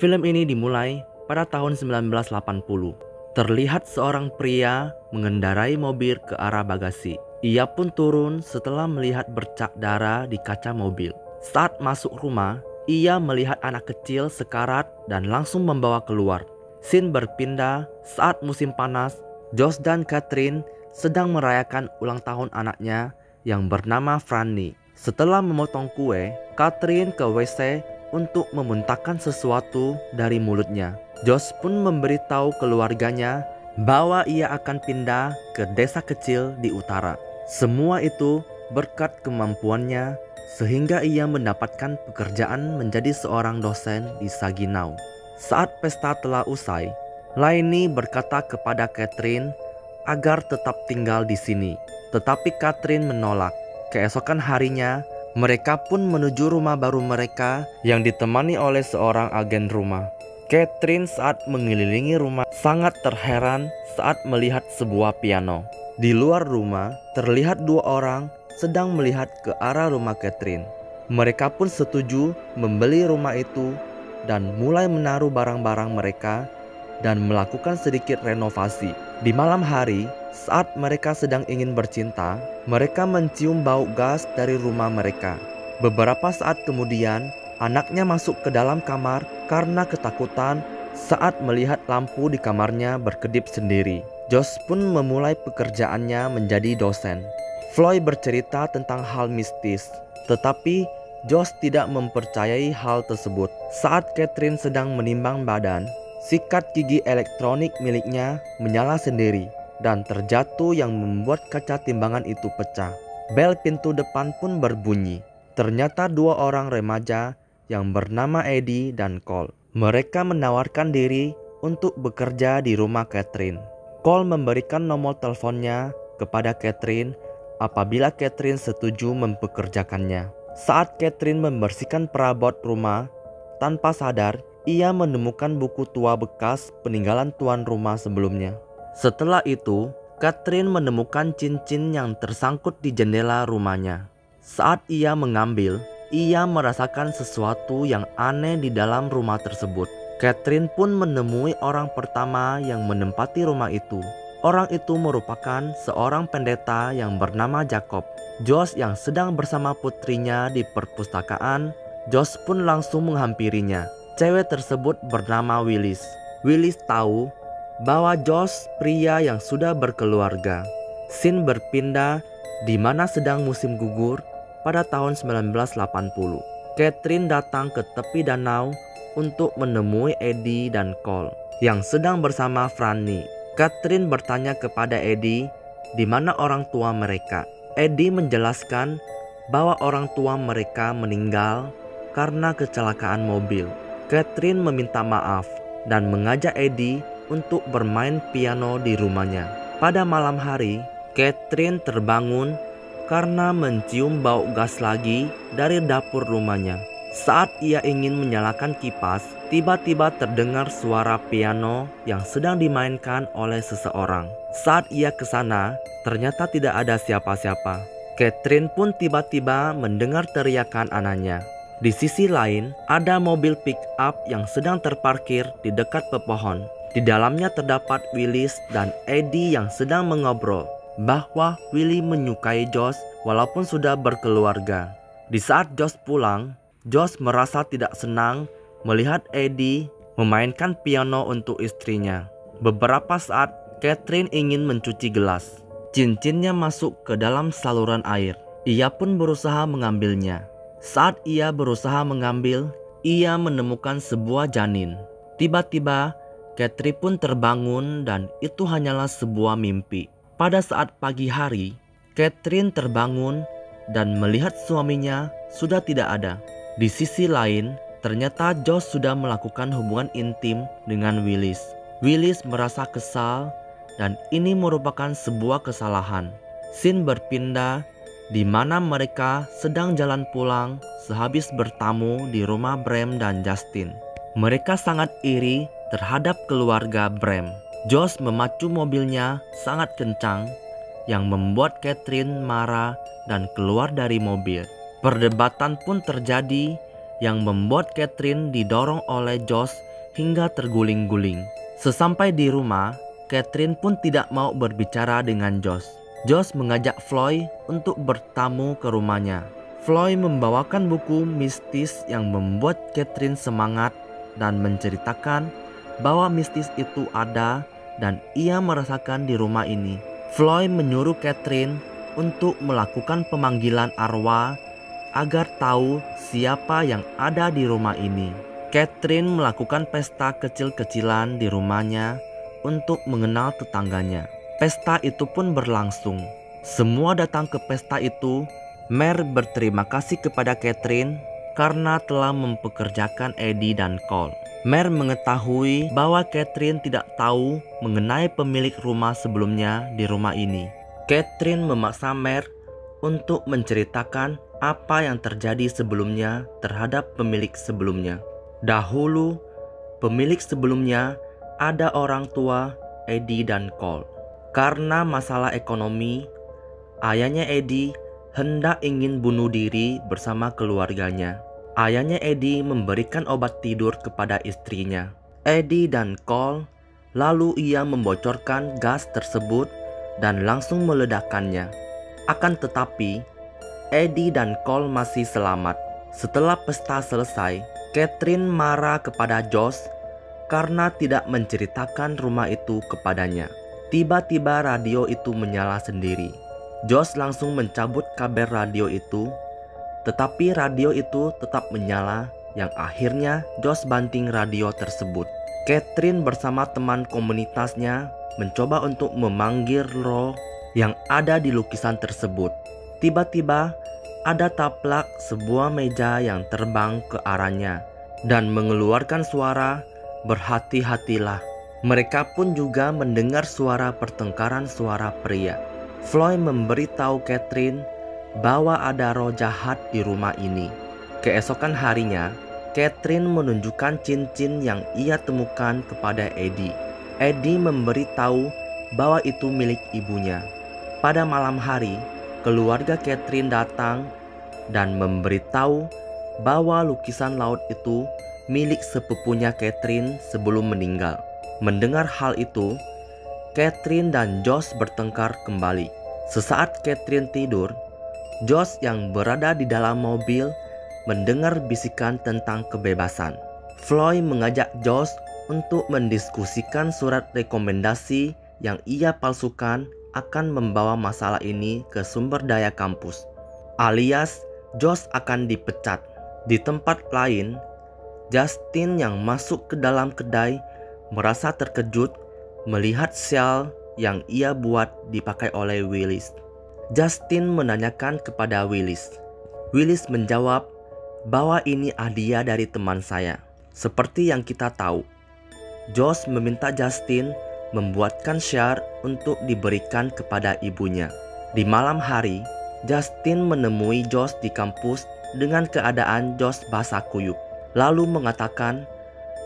Film ini dimulai pada tahun 1980. Terlihat seorang pria mengendarai mobil ke arah bagasi. Ia pun turun setelah melihat bercak darah di kaca mobil. Saat masuk rumah, ia melihat anak kecil sekarat dan langsung membawa keluar. Scene berpindah saat musim panas. Josh dan Catherine sedang merayakan ulang tahun anaknya yang bernama Franny. Setelah memotong kue, Catherine ke WC untuk memuntahkan sesuatu dari mulutnya. Josh pun memberitahu keluarganya bahwa ia akan pindah ke desa kecil di utara. Semua itu berkat kemampuannya sehingga ia mendapatkan pekerjaan menjadi seorang dosen di Saginaw. Saat pesta telah usai, Lainey berkata kepada Catherine agar tetap tinggal di sini. Tetapi Catherine menolak. Keesokan harinya, mereka pun menuju rumah baru mereka yang ditemani oleh seorang agen rumah. Catherine saat mengelilingi rumah sangat terheran saat melihat sebuah piano. Di luar rumah terlihat dua orang sedang melihat ke arah rumah Catherine. Mereka pun setuju membeli rumah itu dan mulai menaruh barang-barang mereka dan melakukan sedikit renovasi. Di malam hari, saat mereka sedang ingin bercinta, mereka mencium bau gas dari rumah mereka. Beberapa saat kemudian, anaknya masuk ke dalam kamar karena ketakutan saat melihat lampu di kamarnya berkedip sendiri. Josh pun memulai pekerjaannya menjadi dosen. Floyd bercerita tentang hal mistis, tetapi Josh tidak mempercayai hal tersebut. Saat Catherine sedang menimbang badan, sikat gigi elektronik miliknya menyala sendiri dan terjatuh yang membuat kaca timbangan itu pecah. Bel pintu depan pun berbunyi. Ternyata dua orang remaja yang bernama Eddie dan Cole. Mereka menawarkan diri untuk bekerja di rumah Catherine. Cole memberikan nomor teleponnya kepada Catherine apabila Catherine setuju mempekerjakannya. Saat Catherine membersihkan perabot rumah, tanpa sadar ia menemukan buku tua bekas peninggalan tuan rumah sebelumnya. Setelah itu, Catherine menemukan cincin yang tersangkut di jendela rumahnya. Saat ia mengambil, ia merasakan sesuatu yang aneh di dalam rumah tersebut. Catherine pun menemui orang pertama yang menempati rumah itu. Orang itu merupakan seorang pendeta yang bernama Jacob. Josh yang sedang bersama putrinya di perpustakaan, Josh pun langsung menghampirinya. Cewek tersebut bernama Willis. Willis tahu bahwa Josh pria yang sudah berkeluarga. Scene berpindah di mana sedang musim gugur pada tahun 1980. Catherine datang ke tepi danau untuk menemui Eddie dan Cole yang sedang bersama Franny. Catherine bertanya kepada Eddie di mana orang tua mereka. Eddie menjelaskan bahwa orang tua mereka meninggal karena kecelakaan mobil. Catherine meminta maaf dan mengajak Eddie untuk bermain piano di rumahnya. Pada malam hari, Catherine terbangun karena mencium bau gas lagi dari dapur rumahnya. Saat ia ingin menyalakan kipas, tiba-tiba terdengar suara piano yang sedang dimainkan oleh seseorang. Saat ia ke sana, ternyata tidak ada siapa-siapa. Catherine pun tiba-tiba mendengar teriakan anaknya. Di sisi lain, ada mobil pick-up yang sedang terparkir di dekat pepohon. Di dalamnya terdapat Willis dan Eddie yang sedang mengobrol bahwa Willy menyukai Josh walaupun sudah berkeluarga. Di saat Josh pulang, Josh merasa tidak senang melihat Eddie memainkan piano untuk istrinya. Beberapa saat, Catherine ingin mencuci gelas. Cincinnya masuk ke dalam saluran air. Ia pun berusaha mengambilnya. Saat ia berusaha mengambil, ia menemukan sebuah janin. Tiba-tiba, Catherine pun terbangun dan itu hanyalah sebuah mimpi. Pada saat pagi hari, Catherine terbangun dan melihat suaminya sudah tidak ada. Di sisi lain, ternyata Josh sudah melakukan hubungan intim dengan Willis. Willis merasa kesal dan ini merupakan sebuah kesalahan. Scene berpindah di mana mereka sedang jalan pulang sehabis bertamu di rumah Bram dan Justin. Mereka sangat iri terhadap keluarga Bram. Josh memacu mobilnya sangat kencang yang membuat Catherine marah dan keluar dari mobil. Perdebatan pun terjadi yang membuat Catherine didorong oleh Josh hingga terguling-guling. Sesampai di rumah, Catherine pun tidak mau berbicara dengan Josh. Josh mengajak Floyd untuk bertamu ke rumahnya. Floyd membawakan buku mistis yang membuat Catherine semangat dan menceritakan bahwa mistis itu ada dan ia merasakan di rumah ini. Floyd menyuruh Catherine untuk melakukan pemanggilan arwah agar tahu siapa yang ada di rumah ini. Catherine melakukan pesta kecil-kecilan di rumahnya untuk mengenal tetangganya. Pesta itu pun berlangsung. Semua datang ke pesta itu. Mare berterima kasih kepada Catherine karena telah mempekerjakan Eddie dan Cole. Mare mengetahui bahwa Catherine tidak tahu mengenai pemilik rumah sebelumnya di rumah ini. Catherine memaksa Mare untuk menceritakan apa yang terjadi sebelumnya terhadap pemilik sebelumnya. Dahulu, pemilik sebelumnya ada orang tua Eddie dan Cole. Karena masalah ekonomi, ayahnya Eddie hendak ingin bunuh diri bersama keluarganya. Ayahnya Eddie memberikan obat tidur kepada istrinya, Eddie dan Cole. Lalu ia membocorkan gas tersebut dan langsung meledakkannya. Akan tetapi, Eddie dan Cole masih selamat. Setelah pesta selesai, Catherine marah kepada Josh karena tidak menceritakan rumah itu kepadanya. Tiba-tiba radio itu menyala sendiri. Josh langsung mencabut kabel radio itu, tetapi radio itu tetap menyala yang akhirnya Josh banting radio tersebut. Catherine bersama teman komunitasnya mencoba untuk memanggil roh yang ada di lukisan tersebut. Tiba-tiba ada taplak sebuah meja yang terbang ke arahnya dan mengeluarkan suara, "Berhati-hatilah." Mereka pun juga mendengar suara pertengkaran suara pria. Floyd memberitahu Catherine bahwa ada roh jahat di rumah ini. Keesokan harinya, Catherine menunjukkan cincin yang ia temukan kepada Eddie. Eddie memberitahu bahwa itu milik ibunya. Pada malam hari, keluarga Catherine datang dan memberitahu bahwa lukisan laut itu milik sepupunya Catherine sebelum meninggal. Mendengar hal itu, Catherine dan Josh bertengkar kembali. Sesaat Catherine tidur, Josh yang berada di dalam mobil mendengar bisikan tentang kebebasan. Floyd mengajak Josh untuk mendiskusikan surat rekomendasi yang ia palsukan akan membawa masalah ini ke sumber daya kampus, alias Josh akan dipecat. Di tempat lain, Justin yang masuk ke dalam kedai merasa terkejut melihat sial yang ia buat dipakai oleh Willis. Justin menanyakan kepada Willis. Willis menjawab bahwa ini hadiah dari teman saya. Seperti yang kita tahu, Josh meminta Justin membuatkan syar untuk diberikan kepada ibunya. Di malam hari, Justin menemui Josh di kampus dengan keadaan Josh basah kuyup, lalu mengatakan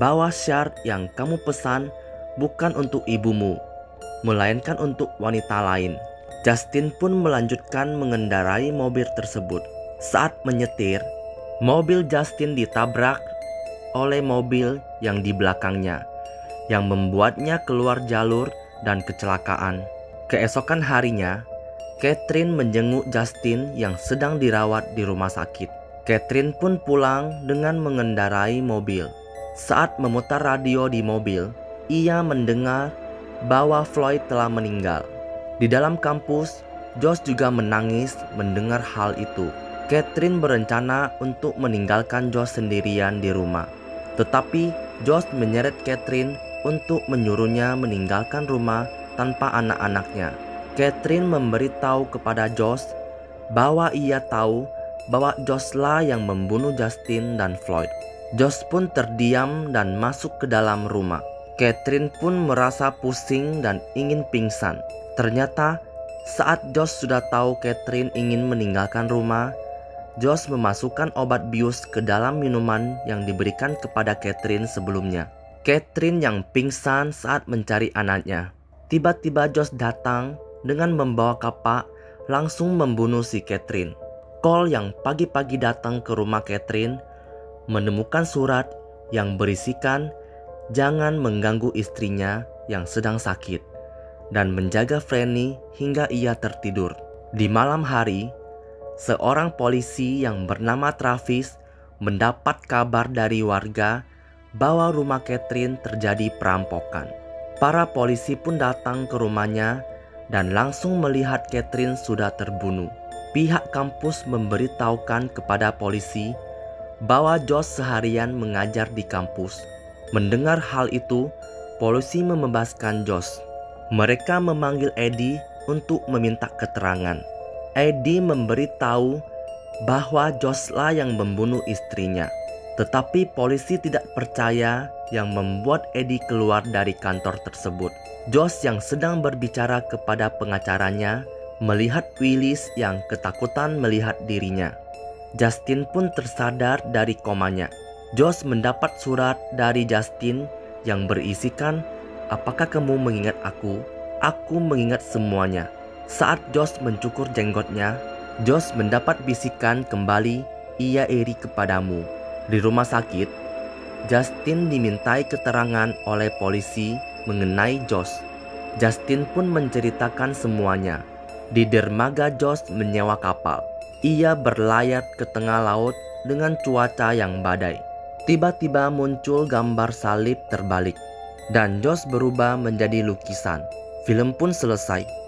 bahwa syar yang kamu pesan bukan untuk ibumu, melainkan untuk wanita lain. Justin pun melanjutkan mengendarai mobil tersebut. Saat menyetir, mobil Justin ditabrak oleh mobil yang di belakangnya, yang membuatnya keluar jalur dan kecelakaan. Keesokan harinya, Catherine menjenguk Justin yang sedang dirawat di rumah sakit. Catherine pun pulang dengan mengendarai mobil. Saat memutar radio di mobil, ia mendengar bahwa Floyd telah meninggal. Di dalam kampus, Josh juga menangis mendengar hal itu. Catherine berencana untuk meninggalkan Josh sendirian di rumah. Tetapi Josh menyeret Catherine untuk menyuruhnya meninggalkan rumah tanpa anak-anaknya. Catherine memberitahu kepada Josh bahwa ia tahu bahwa Josh lah yang membunuh Justin dan Floyd. Josh pun terdiam dan masuk ke dalam rumah. Catherine pun merasa pusing dan ingin pingsan. Ternyata saat Josh sudah tahu Catherine ingin meninggalkan rumah, Josh memasukkan obat bius ke dalam minuman yang diberikan kepada Catherine sebelumnya. Catherine yang pingsan saat mencari anaknya. Tiba-tiba Josh datang dengan membawa kapak langsung membunuh si Catherine. Cole yang pagi-pagi datang ke rumah Catherine menemukan surat yang berisikan jangan mengganggu istrinya yang sedang sakit dan menjaga Franny hingga ia tertidur. Di malam hari, seorang polisi yang bernama Travis mendapat kabar dari warga bahwa rumah Catherine terjadi perampokan. Para polisi pun datang ke rumahnya dan langsung melihat Catherine sudah terbunuh. Pihak kampus memberitahukan kepada polisi bahwa Josh seharian mengajar di kampus. Mendengar hal itu, polisi membebaskan Josh. Mereka memanggil Eddie untuk meminta keterangan. Eddie memberitahu bahwa Josh lah yang membunuh istrinya. Tetapi polisi tidak percaya yang membuat Eddie keluar dari kantor tersebut. Josh yang sedang berbicara kepada pengacaranya melihat Willis yang ketakutan melihat dirinya. Justin pun tersadar dari komanya. Josh mendapat surat dari Justin yang berisikan, "Apakah kamu mengingat aku? Aku mengingat semuanya." Saat Josh mencukur jenggotnya, Josh mendapat bisikan kembali, "Ia iri kepadamu." Di rumah sakit, Justin dimintai keterangan oleh polisi mengenai Josh. Justin pun menceritakan semuanya. Di dermaga, Josh menyewa kapal. Ia berlayar ke tengah laut dengan cuaca yang badai. Tiba-tiba muncul gambar salib terbalik dan Josh berubah menjadi lukisan. Film pun selesai.